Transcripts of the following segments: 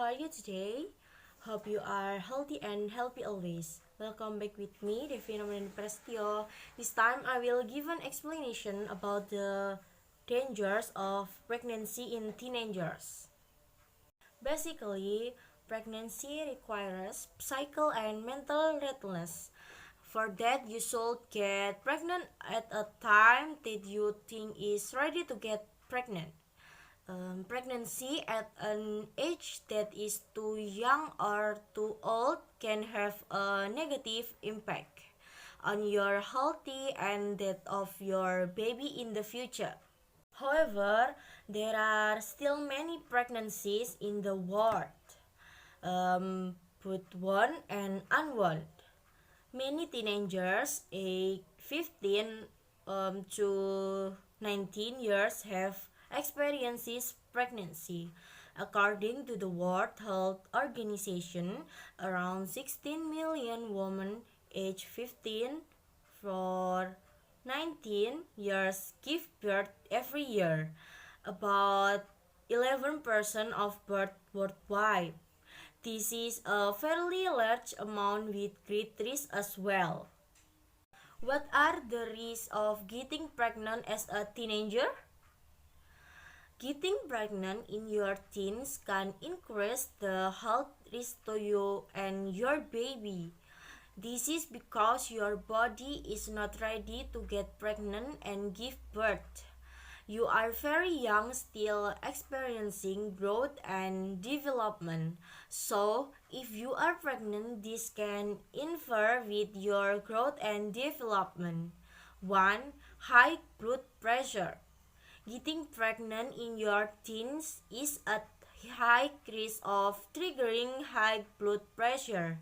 are you today? Hope you are healthy and happy always. Welcome back with me, Devi Ramadhani Prasetyo. This time I will give an explanation about the dangers of pregnancy in teenagers. Basically, pregnancy requires physical and mental readiness. For that, you should get pregnant at a time that you think is ready to get pregnant. Pregnancy at an age that is too young or too old can have a negative impact on your health and that of your baby in the future. However, there are still many pregnancies in the world, both wanted and unwanted. Many teenagers aged 15 to 19 years have experienced pregnancy. According to the World Health Organization, around 16 million women aged 15 for 19 years give birth every year, about 11% of birth worldwide. This is a fairly large amount with great risk as well. What are the risks of getting pregnant as a teenager? Getting pregnant in your teens can increase the health risk to you and your baby. This is because your body is not ready to get pregnant and give birth. You are very young, still experiencing growth and development. So, if you are pregnant, this can interfere with your growth and development. 1. High blood pressure. Getting pregnant in your teens is at high risk of triggering high blood pressure.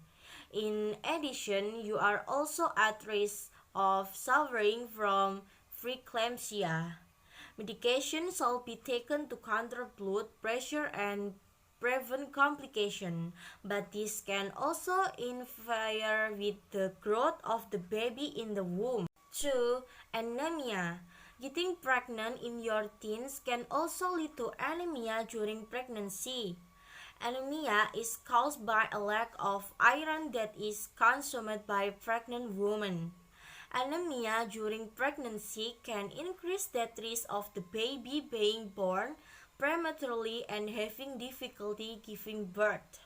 In addition, you are also at risk of suffering from preeclampsia. Medication should be taken to control blood pressure and prevent complications, but this can also interfere with the growth of the baby in the womb. 2. Anemia. Getting pregnant in your teens can also lead to anemia during pregnancy. Anemia is caused by a lack of iron that is consumed by pregnant women. Anemia during pregnancy can increase the risk of the baby being born prematurely and having difficulty giving birth.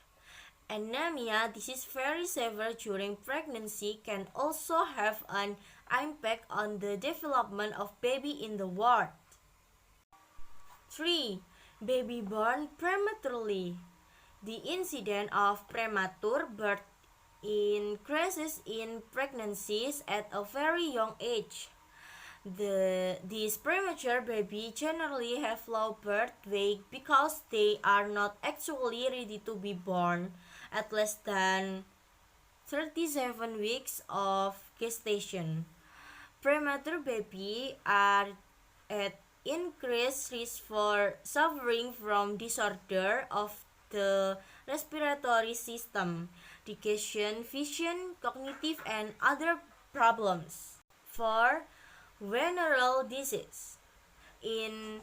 Anemia, this is very severe during pregnancy, can also have an impact on the development of baby in the world. 3. Baby born prematurely. The incidence of premature birth increases in pregnancies at a very young age. These premature babies generally have low birth weight because they are not actually ready to be born at less than 37 weeks of gestation. Premature babies are at increased risk for suffering from disorder of the respiratory system, digestion, vision, cognitive, and other problems. 4. Venereal disease. In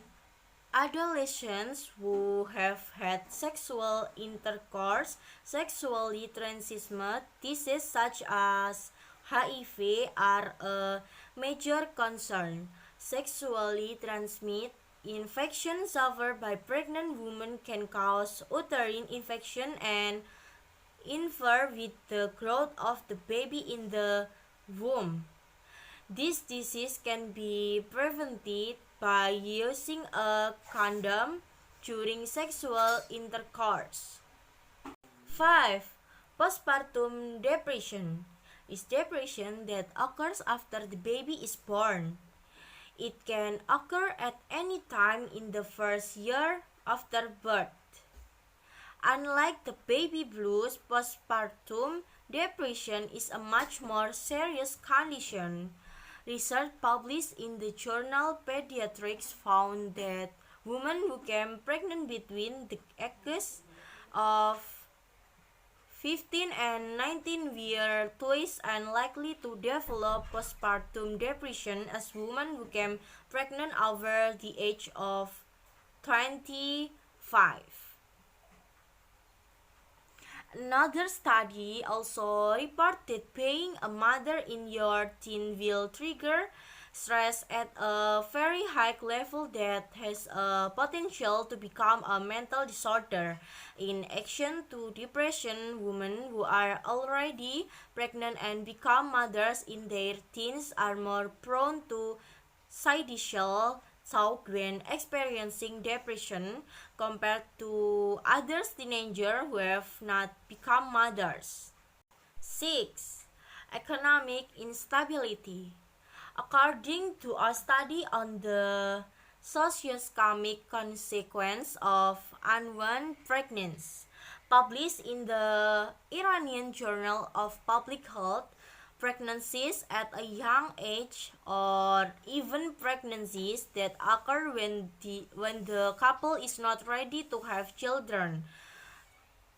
adolescents who have had sexual intercourse, sexually transmitted diseases such as HIV are a major concern. Sexually transmitted infection suffered by pregnant women can cause uterine infection and interfere with the growth of the baby in the womb. This disease can be prevented by using a condom during sexual intercourse. 5. Postpartum depression is depression that occurs after the baby is born. It can occur at any time in the first year after birth. Unlike the baby blues, postpartum depression is a much more serious condition. Research published in the journal Pediatrics found that women who became pregnant between the ages of 15 and 19 were twice unlikely to develop postpartum depression as women who became pregnant over the age of 25. Another study also reported being a mother in your teen will trigger stress at a very high level that has a potential to become a mental disorder. In addition to depression, women who are already pregnant and become mothers in their teens are more prone to suicidal thought when experiencing depression compared to other teenagers who have not become mothers. 6. Economic instability. According to a study on the socioeconomic consequence of unwanted pregnancy, published in the Iranian Journal of Public Health, pregnancies at a young age or even pregnancies that occur when the couple is not ready to have children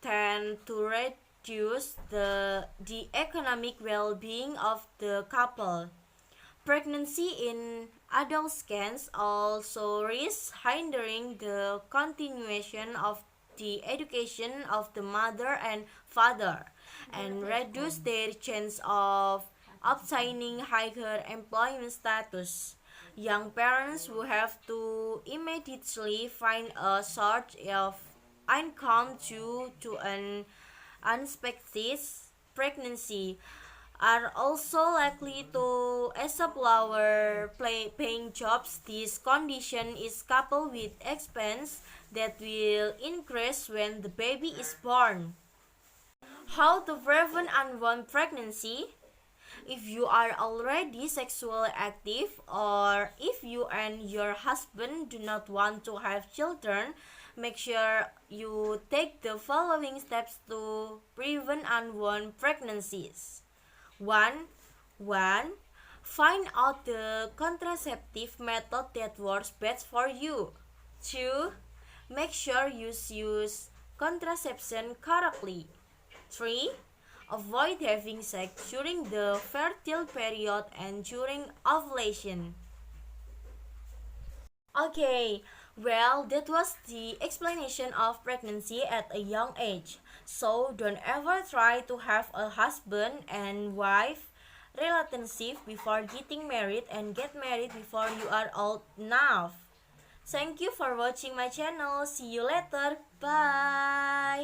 tend to reduce the economic well-being of the couple. Pregnancy in adolescents also risks hindering the continuation of the education of the mother and father and reduce their chance of obtaining higher employment status. Young parents who have to immediately find a source of income due to an unexpected pregnancy are also likely to accept lower paying jobs. This condition is coupled with expense that will increase when the baby is born. How to prevent unwanted pregnancy? If you are already sexually active or if you and your husband do not want to have children, make sure you take the following steps to prevent unwanted pregnancies. 1. 1. Find out the contraceptive method that works best for you. 2. Make sure you use contraception correctly. 3. Avoid having sex during the fertile period and during ovulation. Okay, well, that was the explanation of pregnancy at a young age. So, don't ever try to have a husband and wife relationship before getting married and get married before you are old enough. Thank you for watching my channel. See you later. Bye.